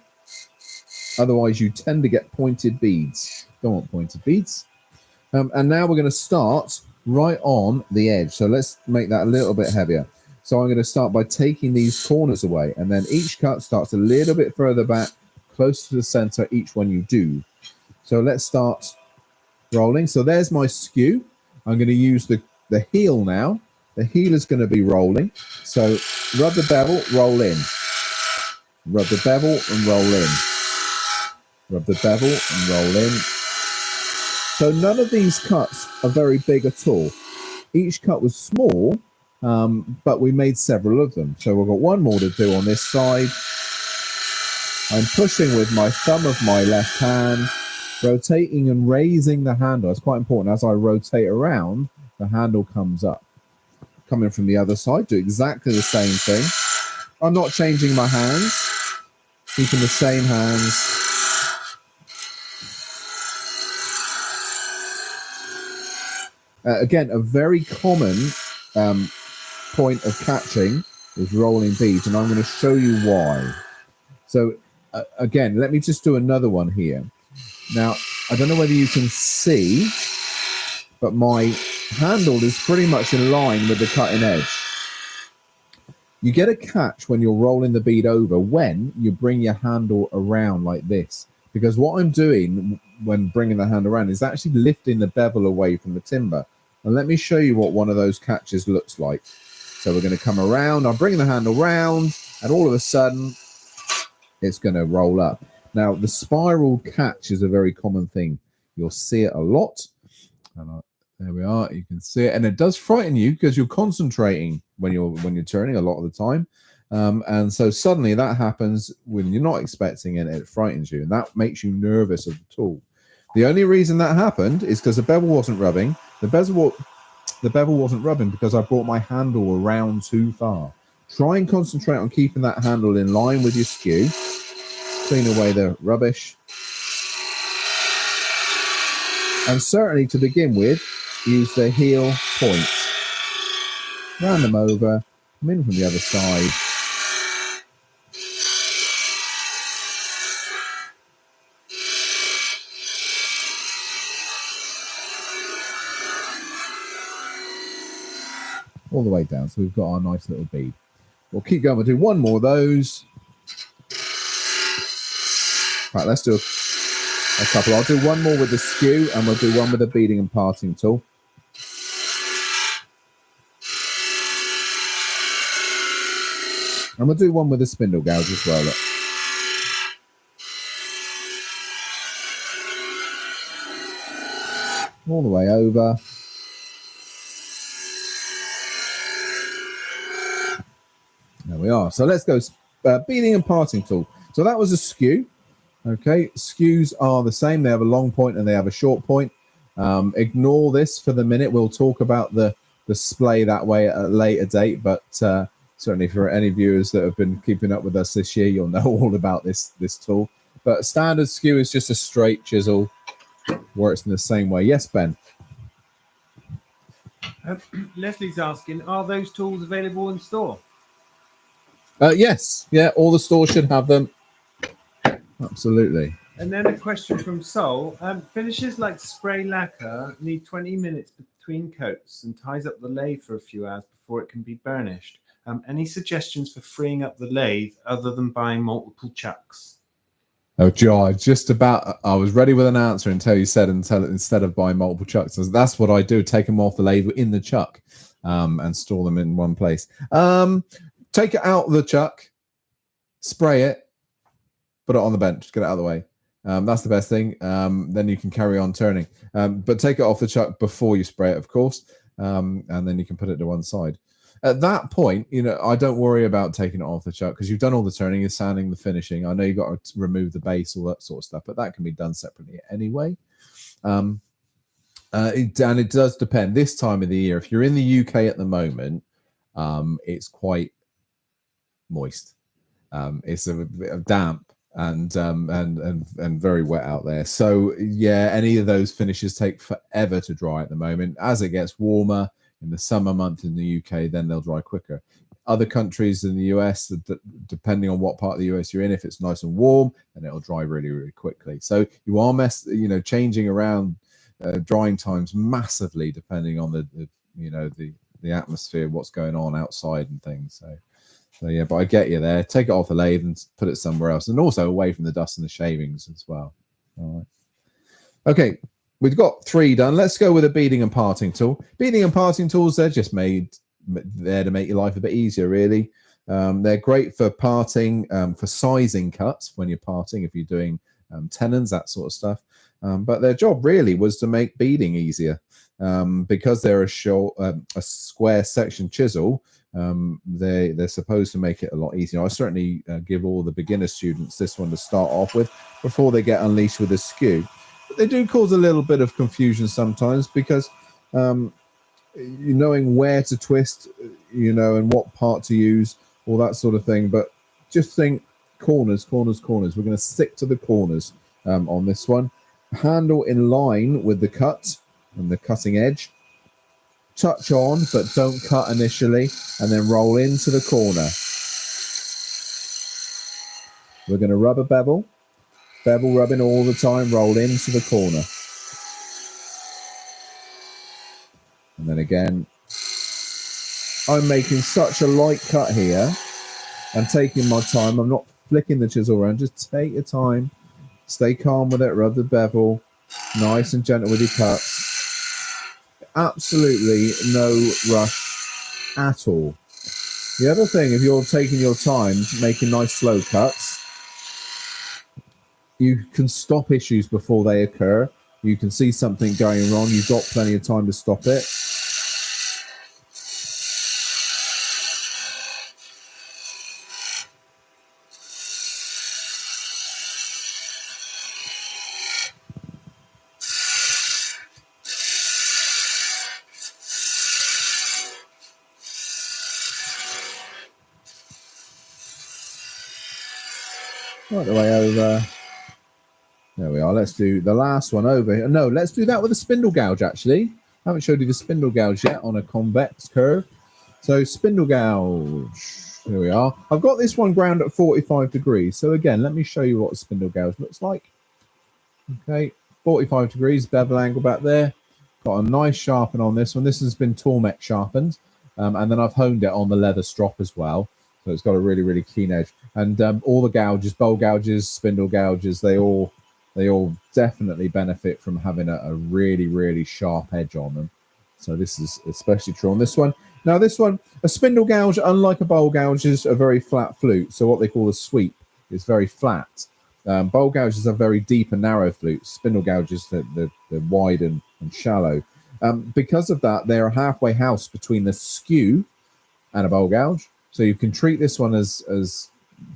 Otherwise you tend to get pointed beads. Don't want pointed beads. And now we're going to start right on the edge. So let's make that a little bit heavier. So I'm going to start by taking these corners away, and then each cut starts a little bit further back, close to the center, each one you do. So let's start rolling. So there's my Skew. I'm going to use the heel now. The heel is going to be rolling. So rub the bevel, roll in. Rub the bevel and roll in. Rub the bevel and roll in. So none of these cuts are very big at all. Each cut was small, but we made several of them. So we've got one more to do on this side. I'm pushing with my thumb of my left hand, rotating and raising the handle. It's quite important. As I rotate around, the handle comes up. Coming from the other side, do exactly the same thing. I'm not changing my hands, keeping the same hands. Again, a very common point of catching is rolling beads, and I'm going to show you why. So again, let me just do another one here. Now, I don't know whether you can see, but my handle is pretty much in line with the cutting edge. You get a catch when you're rolling the bead over when you bring your handle around like this, because what I'm doing when bringing the hand around is actually lifting the bevel away from the timber. And let me show you what one of those catches looks like. So we're going to come around, I'm bringing the handle round, and all of a sudden it's going to roll up. Now, the spiral catch is a very common thing. You'll see it a lot. And there we are. You can see it, and it does frighten you because you're concentrating when you're turning a lot of the time. And so suddenly that happens when you're not expecting it. It frightens you, and that makes you nervous of the tool. The only reason that happened is because the bevel wasn't rubbing. The bevel wasn't rubbing because I brought my handle around too far. Try and concentrate on keeping that handle in line with your skew. Clean away the rubbish. And certainly to begin with, use the heel points. Round them over, come in from the other side. All the way down, so we've got our nice little bead. We'll keep going, we'll do one more of those. Right, let's do a couple. I'll do one more with the skew, and we'll do one with the beading and parting tool. And we'll do one with the spindle gouge as well. Look. All the way over. There we are. So let's go beading and parting tool. So that was a skew. Okay, skews are the same. They have a long point and they have a short point. Ignore this for the minute. We'll talk about the display that way at a later date, but certainly for any viewers that have been keeping up with us this year, you'll know all about this tool. But standard skew is just a straight chisel, works in the same way. Yes, Ben? Leslie's asking, are those tools available in store? Yes, yeah, all the stores should have them. Absolutely. And then a question from Sol. Finishes like spray lacquer need 20 minutes between coats and ties up the lathe for a few hours before it can be burnished. Any suggestions for freeing up the lathe other than buying multiple chucks? Oh, Joe, I was ready with an answer until you said instead of buying multiple chucks. That's what I do, take them off the lathe in the chuck and store them in one place. Take it out of the chuck, spray it, put it on the bench, get it out of the way. That's the best thing. Then you can carry on turning. But take it off the chuck before you spray it, of course, and then you can put it to one side. At that point, I don't worry about taking it off the chuck because you've done all the turning, you're sanding, the finishing. I know you've got to remove the base, all that sort of stuff, but that can be done separately anyway. And it does depend. This time of the year, if you're in the UK at the moment, it's quite moist. It's a bit of damp and very wet out there. So yeah, any of those finishes take forever to dry at the moment. As it gets warmer in the summer month in the UK, then they'll dry quicker. Other countries in the US, depending on what part of the US you're in, if it's nice and warm, then it'll dry really, really quickly. So you are changing around drying times massively depending on the atmosphere, what's going on outside and things. So yeah, but I get you there. Take it off the lathe and put it somewhere else, and also away from the dust and the shavings as well. All right. Okay, we've got 3 done. Let's go with a beading and parting tool. Beading and parting tools, they're just made there to make your life a bit easier, really. They're great for parting, for sizing cuts when you're parting, if you're doing tenons, that sort of stuff. But their job really was to make beading easier. Because they're a square section chisel, they're supposed to make it a lot easier. I certainly give all the beginner students this one to start off with before they get unleashed with a skew. But they do cause a little bit of confusion sometimes because knowing where to twist, and what part to use, all that sort of thing. But just think corners. We're going to stick to the corners on this one. Handle in line with the cut and the cutting edge. Touch on, but don't cut initially, and then roll into the corner. We're going to rub a bevel rubbing all the time, roll into the corner. And then again, I'm making such a light cut here and taking my time. I'm not flicking the chisel around, just take your time, stay calm with it, rub the bevel, nice and gentle with your cuts. Absolutely no rush at all. The other thing, if you're taking your time making nice slow cuts, you can stop issues before they occur. You can see something going wrong. You've got plenty of time to stop it. Right the way over. There we are. Let's do the last one over here. No, let's do that with a spindle gouge, actually. I haven't showed you the spindle gouge yet on a convex curve. So spindle gouge. Here we are. I've got this one ground at 45 degrees. So again, let me show you what a spindle gouge looks like. Okay, 45 degrees, bevel angle back there. Got a nice sharpen on this one. This has been Tormek sharpened. And then I've honed it on the leather strop as well. So it's got a really, really keen edge. And all the gouges, bowl gouges, spindle gouges, they all definitely benefit from having a really, really sharp edge on them. So this is especially true on this one. Now this one, a spindle gouge, unlike a bowl gouge, is a very flat flute. So what they call a sweep is very flat. Bowl gouges are very deep and narrow flutes. Spindle gouges, they're wide and shallow. Because of that, they're a halfway house between the skew and a bowl gouge. So you can treat this one as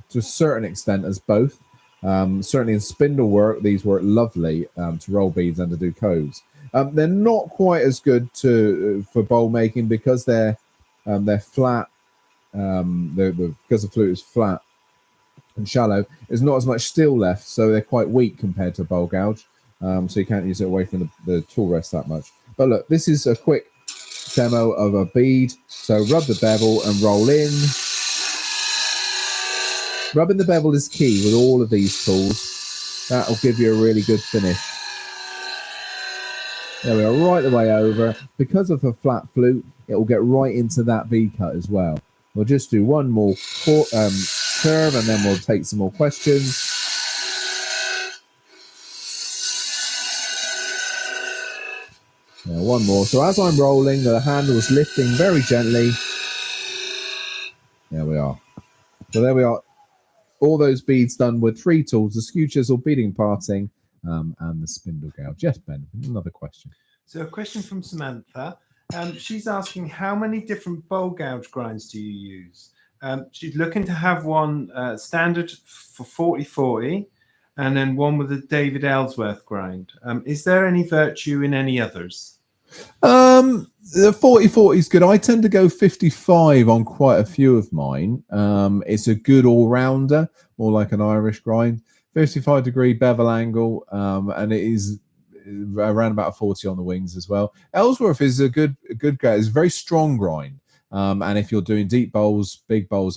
to a certain extent as both. Certainly in spindle work, these work lovely to roll beads and to do coves. They're not quite as good for bowl making because they're flat. Because the flute is flat and shallow, there's not as much steel left, so they're quite weak compared to a bowl gouge. So you can't use it away from the tool rest that much. But look, this is a quick demo of a bead. So rub the bevel and roll in. Rubbing the bevel is key with all of these tools. That'll give you a really good finish. There we are, right the way over. Because of a flat flute, it will get right into that V-cut as well. We'll just do one more curve and then we'll take some more questions. Now, one more. So as I'm rolling, the handle's lifting very gently. There we are. So there we are. All those beads done with 3 tools: the skew, chisel, beading, parting, and the spindle gouge. Yes, Ben, another question. So a question from Samantha. She's asking, how many different bowl gouge grinds do you use? She's looking to have one standard for 40/40 and then one with a David Ellsworth grind. Is there any virtue in any others? The 40/40 is good. I tend to go 55 on quite a few of mine. It's a good all-rounder, more like an Irish grind. 55-degree bevel angle, and it is around about a 40 on the wings as well. Ellsworth is a good grind. It's a very strong grind. And if you're doing deep bowls, big bowls,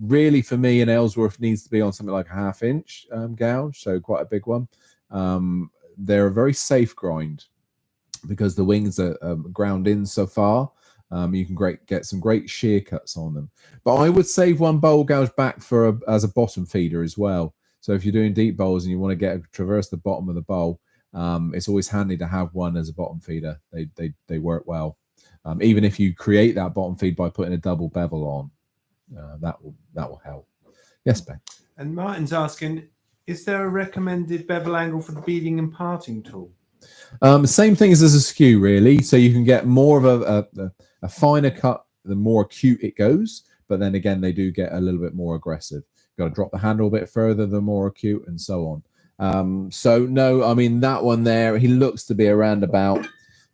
really for me, an Ellsworth needs to be on something like a 1/2 inch gouge, so quite a big one. They're a very safe grind because the wings are ground in so far. You can get some great shear cuts on them. But I would save one bowl gouge back as a bottom feeder as well. So if you're doing deep bowls and you want to traverse the bottom of the bowl, it's always handy to have one as a bottom feeder. They work well. Even if you create that bottom feed by putting a double bevel on, that will help. Yes, Ben. And Martin's asking, is there a recommended bevel angle for the beading and parting tool? Same thing as a skew, really. So you can get more of a finer cut the more acute it goes. But then again, they do get a little bit more aggressive. You've got to drop the handle a bit further, the more acute, and so on. So no, I mean, that one there, he looks to be around about.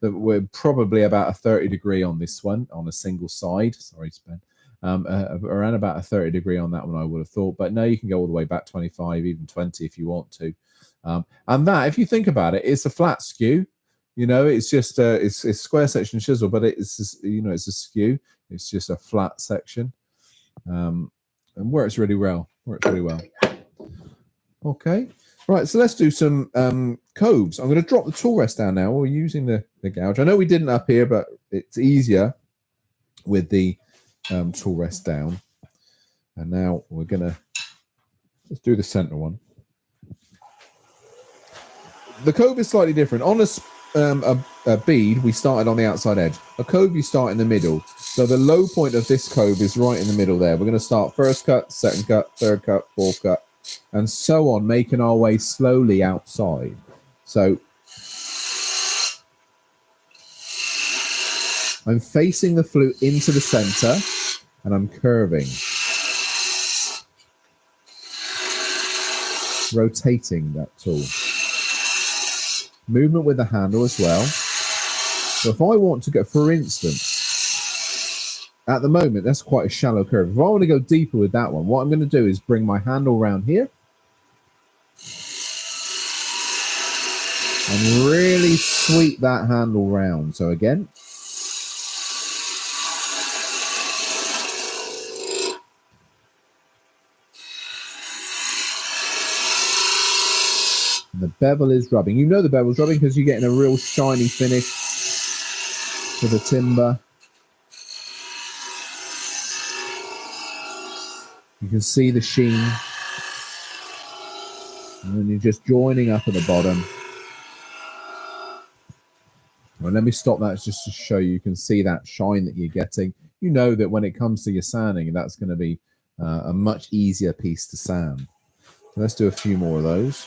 We're probably about a 30-degree on this one on a single side. Sorry, Ben. Around about a 30-degree on that one, I would have thought. But no, you can go all the way back 25, even 20 if you want to. And that, if you think about it, it's a flat skew. You know, it's just it's square section chisel, but it's just, it's a skew. It's just a flat section, and works really well. Okay. Right, so let's do some coves. I'm going to drop the tool rest down now. We're using the gouge. I know we didn't up here, but it's easier with the tool rest down. And now we're going to let's do the center one. The cove is slightly different. On a bead, we started on the outside edge. A cove, you start in the middle. So the low point of this cove is right in the middle there. We're going to start first cut, second cut, third cut, fourth cut, and so on, making our way slowly outside. So I'm facing the flute into the center and I'm curving, rotating that tool. Movement with the handle as well. So if I want to go, for instance, at the moment, that's quite a shallow curve. If I want to go deeper with that one, what I'm going to do is bring my handle around here and really sweep that handle round. So again, the bevel is rubbing. You know the bevel's rubbing because you're getting a real shiny finish to the timber. You can see the sheen. And then you're just joining up at the bottom. Well, let me stop that just to show you. You can see that shine that you're getting. You know that when it comes to your sanding, that's going to be a much easier piece to sand. So let's do a few more of those.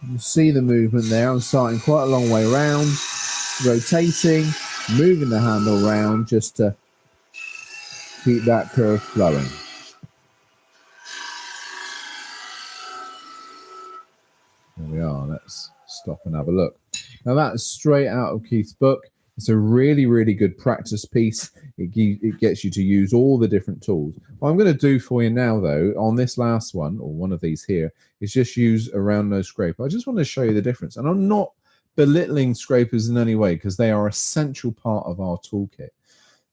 You see the movement there. I'm starting quite a long way around, rotating, moving the handle around just to keep that curve flowing. There we are. Let's stop and have a look. Now that is straight out of Keith's book. It's a really, really good practice piece. It gets you to use all the different tools. What I'm going to do for you now, though, on this last one, or one of these here, is just use a round nose scraper. I just want to show you the difference. And I'm not belittling scrapers in any way because they are an essential part of our toolkit.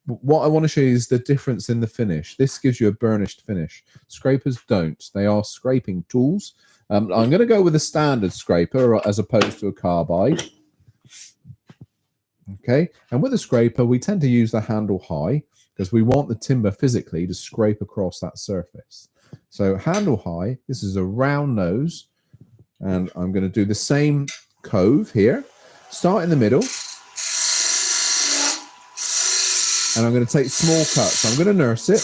But what I want to show you is the difference in the finish. This gives you a burnished finish. Scrapers don't. They are scraping tools. I'm going to go with a standard scraper as opposed to a carbide. Okay, and with a scraper, we tend to use the handle high because we want the timber physically to scrape across that surface. So handle high, this is a round nose, and I'm going to do the same cove here. Start in the middle, and I'm going to take small cuts. I'm going to nurse it.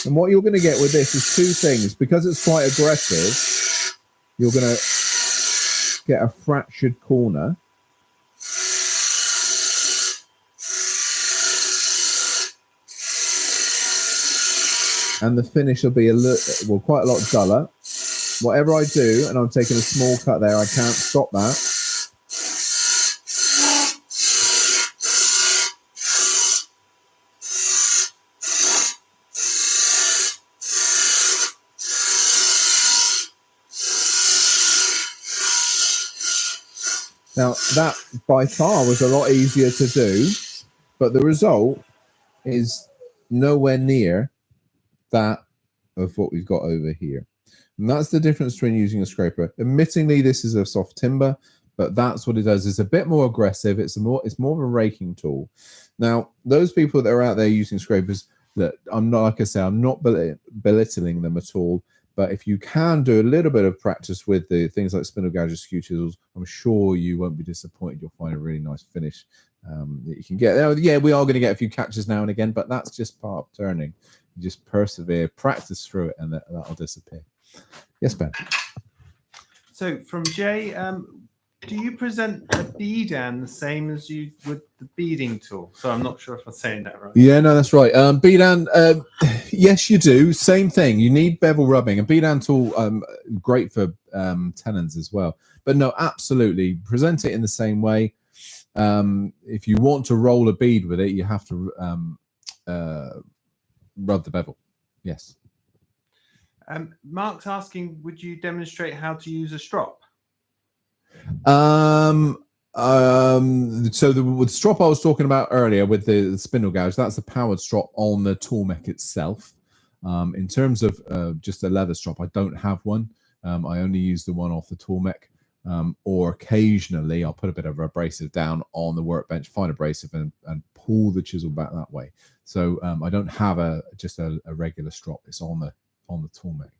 And what you're going to get with this is two things. Because it's quite aggressive, you're going to get a fractured corner. And the finish will be quite a lot duller. Whatever I do, and I'm taking a small cut there, I can't stop that. Now, that by far was a lot easier to do, but the result is nowhere near that of what we've got over here. And that's the difference between using a scraper. Admittingly, this is a soft timber, but that's what it does. It's a bit more aggressive. It's more of a raking tool. Now, those people that are out there using scrapers, that I'm not, like I say, I'm not belittling them at all. But if you can do a little bit of practice with the things like spindle gouges, skew chisels, I'm sure you won't be disappointed. You'll find a really nice finish that you can get. Yeah, we are going to get a few catches now and again, but that's just part of turning. You just persevere, practice through it, and that'll disappear. Yes, Ben. So from Jay, do you present a beading the same as you would the beading tool? So I'm not sure if I'm saying that right. Yeah, no, that's right. Beading, yes, you do. Same thing. You need bevel rubbing. A beading tool, great for tenons as well. But no, absolutely. Present it in the same way. If you want to roll a bead with it, you have to rub the bevel. Yes. Mark's asking, would you demonstrate how to use a strop? So the strop I was talking about earlier with the spindle gouge, that's the powered strop on the tool mech itself. In terms of just a leather strop, I don't have one. I only use the one off the tool mech, or occasionally I'll put a bit of abrasive down on the workbench, find abrasive, and pull the chisel back that way. So I don't have just a regular strop. It's on the tool mech.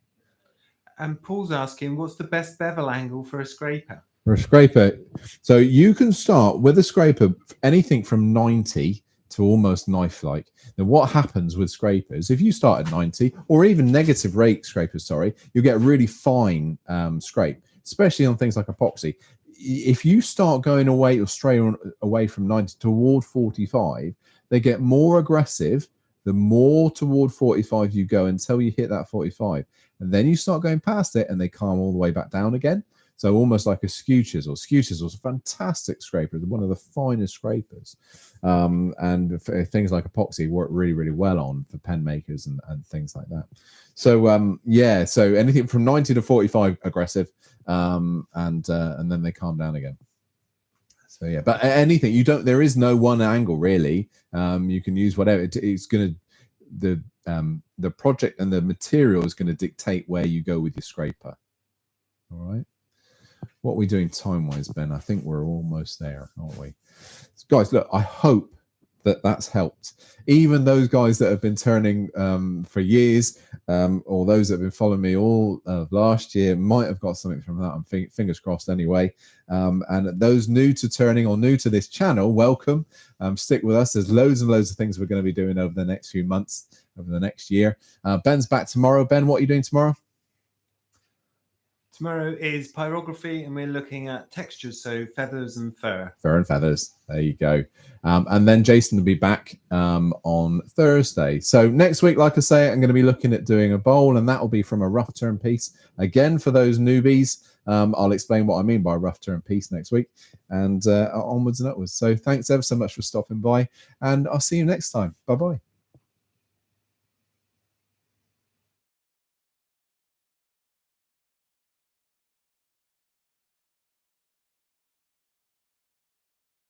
And Paul's asking, what's the best bevel angle for a scraper? For a scraper, so you can start with a scraper anything from 90 to almost knife-like. Now, what happens with scrapers, if you start at 90 or even negative rate scrapers, sorry, you'll get a really fine scrape, especially on things like epoxy. If you start going away or stray away from 90 toward 45, they get more aggressive. The more toward 45 you go until you hit that 45, and then you start going past it and they calm all the way back down again. So almost like a skew chisel. Skew chisel is a fantastic scraper, one of the finest scrapers. And things like epoxy work really, really well on for pen makers and things like that. So yeah, so anything from 90 to 45 aggressive, and then they calm down again. So yeah, but anything there is no one angle really. You can use whatever. It's gonna the project and the material is going to dictate where you go with your scraper. All right. What are we doing time-wise, Ben? I think we're almost there, aren't we? So guys, look, I hope that's helped. Even those guys that have been turning for years, or those that have been following me all of last year might have got something from that. I'm fingers crossed anyway. And those new to turning or new to this channel, welcome. Stick with us. There's loads and loads of things we're going to be doing over the next few months, over the next year. Ben's back tomorrow. Ben, what are you doing tomorrow? Tomorrow is pyrography, and we're looking at textures, so feathers and fur. Fur and feathers. There you go. And then Jason will be back on Thursday. So next week, like I say, I'm going to be looking at doing a bowl, and that will be from a rough turn piece. Again, for those newbies, I'll explain what I mean by a rough turn piece next week, and onwards and upwards. So thanks ever so much for stopping by, and I'll see you next time. Bye-bye.